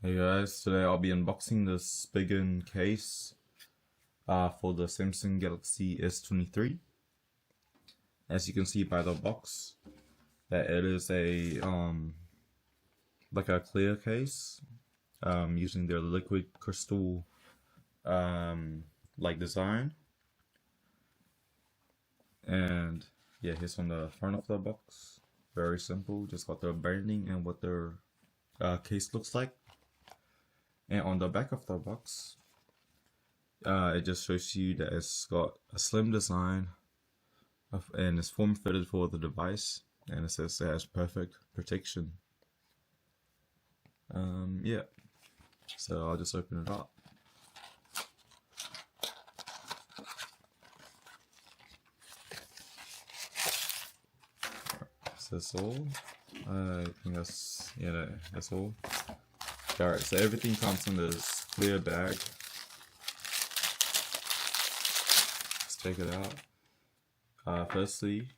Hey guys, today I'll be unboxing the Spigen case for the Samsung Galaxy S23. As you can see by the box, that it is a like a clear case using their liquid crystal like design. And yeah, here's on the front of the box. Very simple, just got their branding and what their case looks like. And on the back of the box, it just shows you that it's got a slim design and it's form fitted for the device, and it says it has perfect protection. Yeah, so I'll just open it up. So that's all. I think that's all. Alright, so everything comes in this clear bag. Let's take it out. Firstly,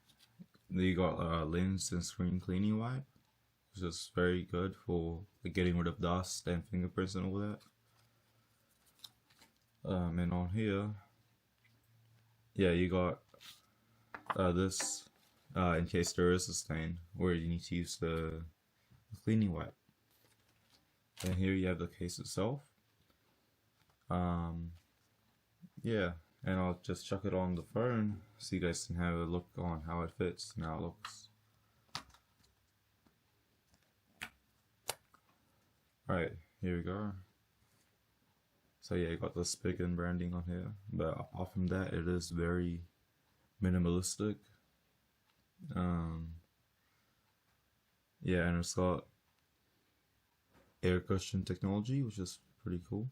you got lens and screen cleaning wipe, which is very good for getting rid of dust and fingerprints and all that. And on here, yeah, you got this in case there is a stain where you need to use the cleaning wipe. And here you have the case itself. Yeah, and I'll just chuck it on the phone so you guys can have a look on how it fits and how it looks. Alright, here we go. So yeah, you got the Spigen branding on here, but apart from that, it is very minimalistic. Yeah, and it's got air cushion technology, which is pretty cool.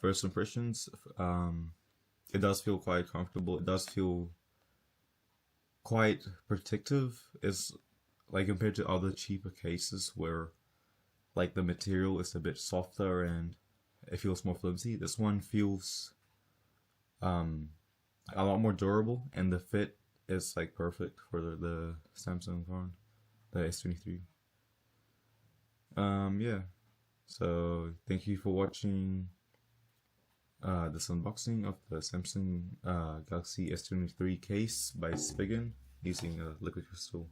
First impressions, it does feel quite comfortable. It does feel quite protective. It's like compared to other cheaper cases where like the material is a bit softer and it feels more flimsy. This one feels a lot more durable, and the fit is like perfect for the Samsung phone, the S23. Yeah, so thank you for watching this unboxing of the Samsung Galaxy S23 case by Spigen using a liquid crystal.